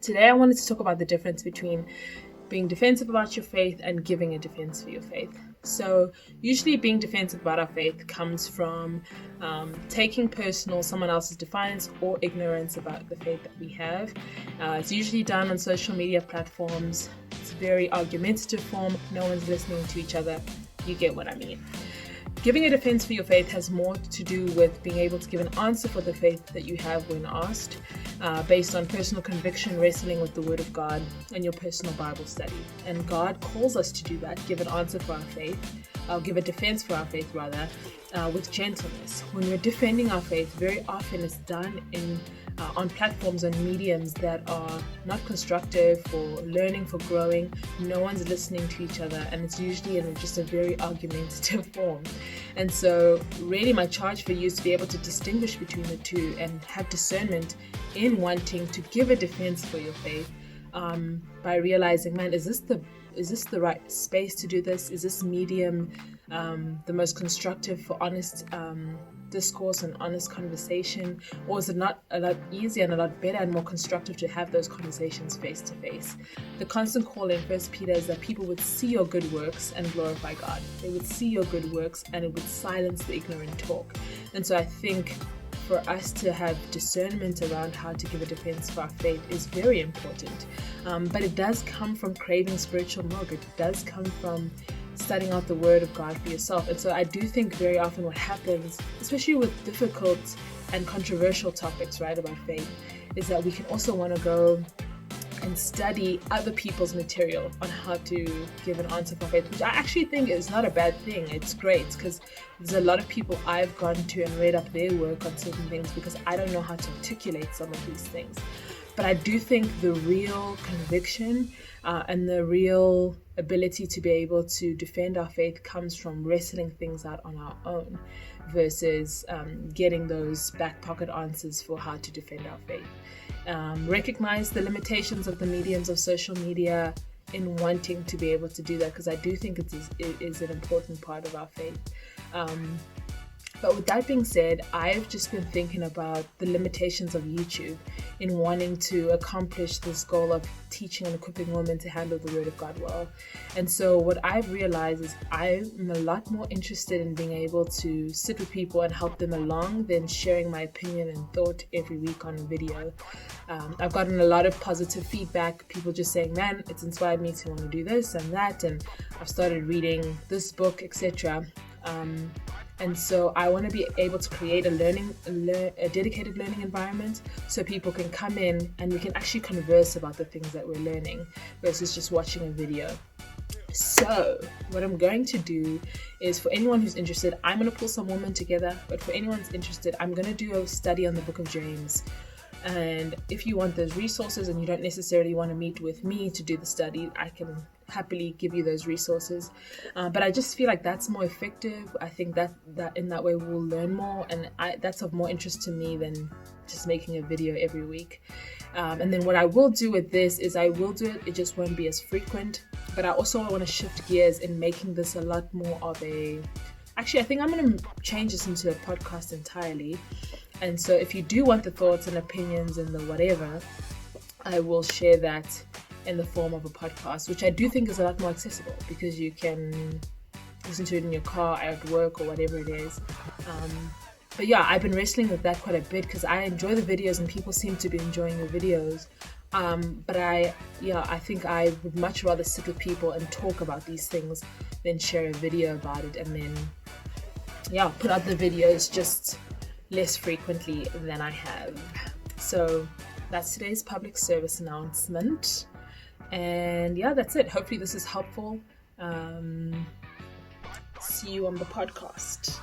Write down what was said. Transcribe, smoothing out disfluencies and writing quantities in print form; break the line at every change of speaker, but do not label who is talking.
Today I wanted to talk about the difference between being defensive about your faith and giving a defense for your faith. So usually being defensive about our faith comes from taking personal someone else's defiance or ignorance about the faith that we have. It's usually done on social media platforms. It's very argumentative form. No one's listening to each other. You get what I mean. Giving a defense for your faith has more to do with being able to give an answer for the faith that you have when asked, based on personal conviction, wrestling with the Word of God, and your personal Bible study. And God calls us to do that, give an answer for our faith, give a defense for our faith rather, with gentleness. When we're defending our faith, very often it's done on platforms and mediums that are not constructive for learning, for growing. No one's listening to each other, and it's usually in just a very argumentative form. And so really my charge for you is to be able to distinguish between the two and have discernment in wanting to give a defense for your faith, by realizing, man, is this the right space to do this? Is this medium the most constructive for honest discourse and honest conversation, or is it not a lot easier and a lot better and more constructive to have those conversations face to face? The constant call in 1 Peter is that people would see your good works and glorify God. They would see your good works and it would silence the ignorant talk. And so I think for us to have discernment around how to give a defense for our faith is very important. But it does come from craving spiritual milk. It does come from studying out the Word of God for yourself. And so I do think very often what happens, especially with difficult and controversial topics, right, about faith, is that we can also want to go and study other people's material on how to give an answer for faith, which I actually think is not a bad thing. It's great because there's a lot of people I've gone to and read up their work on certain things because I don't know how to articulate some of these things. But I do think the real conviction and the real ability to be able to defend our faith comes from wrestling things out on our own versus getting those back pocket answers for how to defend our faith. Recognize the limitations of the mediums of social media in wanting to be able to do that, because I do think it is an important part of our faith. But with that being said, I've just been thinking about the limitations of YouTube in wanting to accomplish this goal of teaching and equipping women to handle the Word of God well. And so what I've realized is I'm a lot more interested in being able to sit with people and help them along than sharing my opinion and thought every week on a video. I've gotten a lot of positive feedback, people just saying, man, it's inspired me to want to do this and that, and I've started reading this book, etc. And so I want to be able to create a dedicated learning environment so people can come in and we can actually converse about the things that we're learning versus just watching a video. So what I'm going to do is, for anyone who's interested, I'm going to pull some women together, but for anyone who's interested, I'm going to do a study on the book of James. And if you want those resources and you don't necessarily want to meet with me to do the study, I can happily give you those resources. But I just feel like that's more effective. I think that in that way we'll learn more, and that's of more interest to me than just making a video every week. And then what I will do with this is I will do it just won't be as frequent, but I also want to shift gears in making this a lot more of actually I think I'm going to change this into a podcast entirely. And so if you do want the thoughts and opinions and the whatever, I will share that in the form of a podcast, which I do think is a lot more accessible because you can listen to it in your car, at work, or whatever it is. But yeah, I've been wrestling with that quite a bit because I enjoy the videos and people seem to be enjoying the videos. But I think I would much rather sit with people and talk about these things than share a video about it and then put out the videos just less frequently than I have. So that's today's public service announcement. And that's it. Hopefully this is helpful. See you on the podcast.